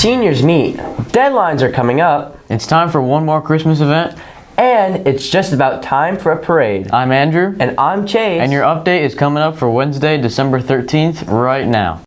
seniors meet, deadlines are coming up, It's time for one more Christmas event. and it's just about time for a parade. I'm Andrew. And I'm Chase. And your update is coming up for Wednesday, December 13th, right now.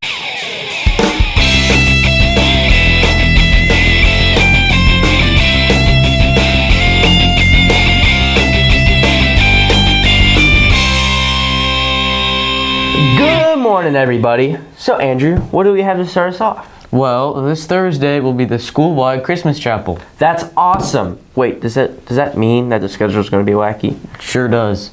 Good morning, everybody. So, Andrew, what do we have to start us off? Well, this Thursday will be the school-wide Christmas chapel. That's awesome. Wait, does that mean that the schedule is going to be wacky? Sure does.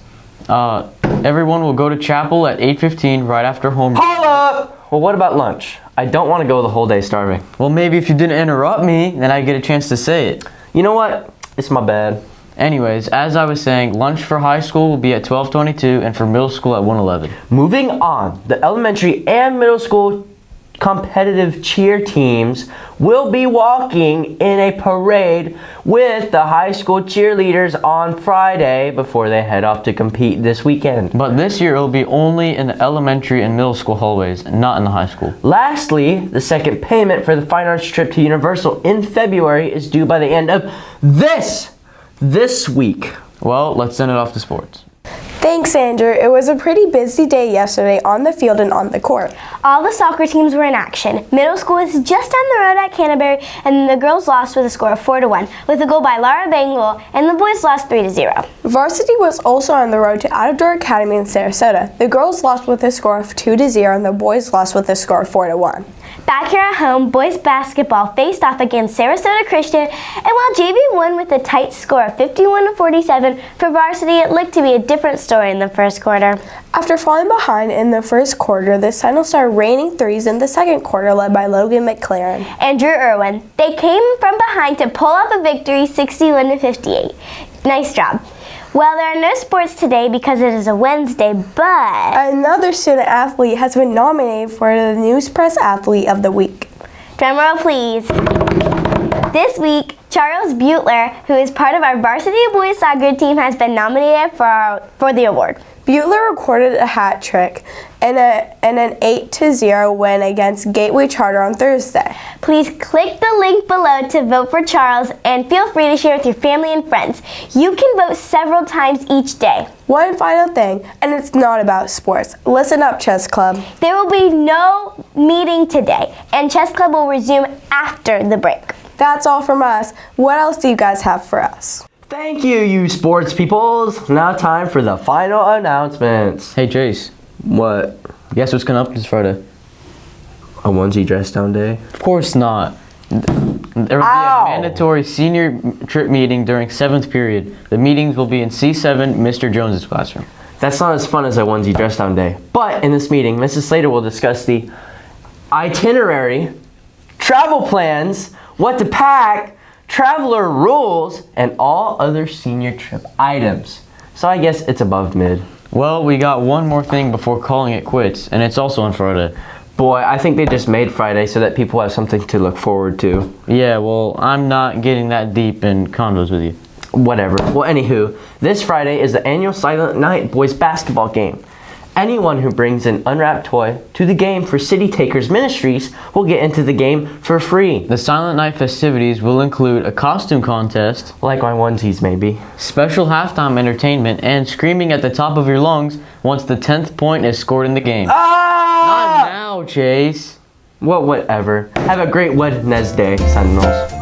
Everyone will go to chapel at 8:15 right after homeroom. Hold up! Well, what about lunch? I don't want to go the whole day starving. Well, maybe if you didn't interrupt me, then I'd get a chance to say it. You know what? It's my bad. Anyways, as I was saying, lunch for high school will be at 12:22 and for middle school at 1:11. Moving on, the elementary and middle school competitive cheer teams will be walking in a parade with the high school cheerleaders on Friday before they head off to compete this weekend. But this year it will be only in the elementary and middle school hallways, not in the high school. Lastly, the second payment for the Fine Arts trip to Universal in February is due by the end of this week. Well, let's send it off to sports. Thanks, Andrew. It was a pretty busy day yesterday on the field and on the court. All the soccer teams were in action. Middle school was just down the road at Canterbury, and the girls lost with a score of 4-1, with a goal by Lara Bangle, and the boys lost 3-0. Varsity was also on the road to Outdoor Academy in Sarasota. The girls lost with a score of 2-0, and the boys lost with a score of 4-1. Back here at home, boys basketball faced off against Sarasota Christian, and while JV won with a tight score of 51-47, for varsity it looked to be a different story in the first quarter. After falling behind in the first quarter, the Sentinels started raining threes in the second quarter, led by Logan McLaren and Drew Irwin. They came from behind to pull off a victory 61-58. Nice job. Well, there are no sports today because it is a Wednesday, but another student athlete has been nominated for the News Press Athlete of the Week. Drumroll, please. This week, Charles Butler, who is part of our varsity boys soccer team, has been nominated for the award. Butler recorded a hat trick and an 8-0 win against Gateway Charter on Thursday. Please click the link below to vote for Charles and feel free to share with your family and friends. You can vote several times each day. One final thing, and it's not about sports. Listen up, Chess Club. There will be no meeting today, and Chess Club will resume after the break. That's all from us. What else do you guys have for us? Thank you, you sports peoples. Now time for the final announcements. Hey Chase, What? guess what's coming up this Friday? A onesie dress down day? Of course not. There will be a mandatory senior trip meeting during 7th period. The meetings will be in C7, Mr. Jones's classroom. That's not as fun as a onesie dress down day. But in this meeting, Mrs. Slater will discuss the itinerary, travel plans, what to pack, traveler rules, and all other senior trip items. So I guess it's above mid. Well, we got one more thing before calling it quits, and it's also on Friday. Boy, I think they just made Friday so that people have something to look forward to. Yeah, well, I'm not getting that deep in convos with you. Whatever. Well, anywho, this Friday is the annual Silent Night boys basketball game. Anyone who brings an unwrapped toy to the game for City Takers Ministries will get into the game for free. The Silent Night festivities will include a costume contest, Like my onesies, maybe. special halftime entertainment, and screaming at the top of your lungs once the 10th point is scored in the game. Ah! Not now, Chase. Well, whatever. Have a great Wednesday, Sentinels.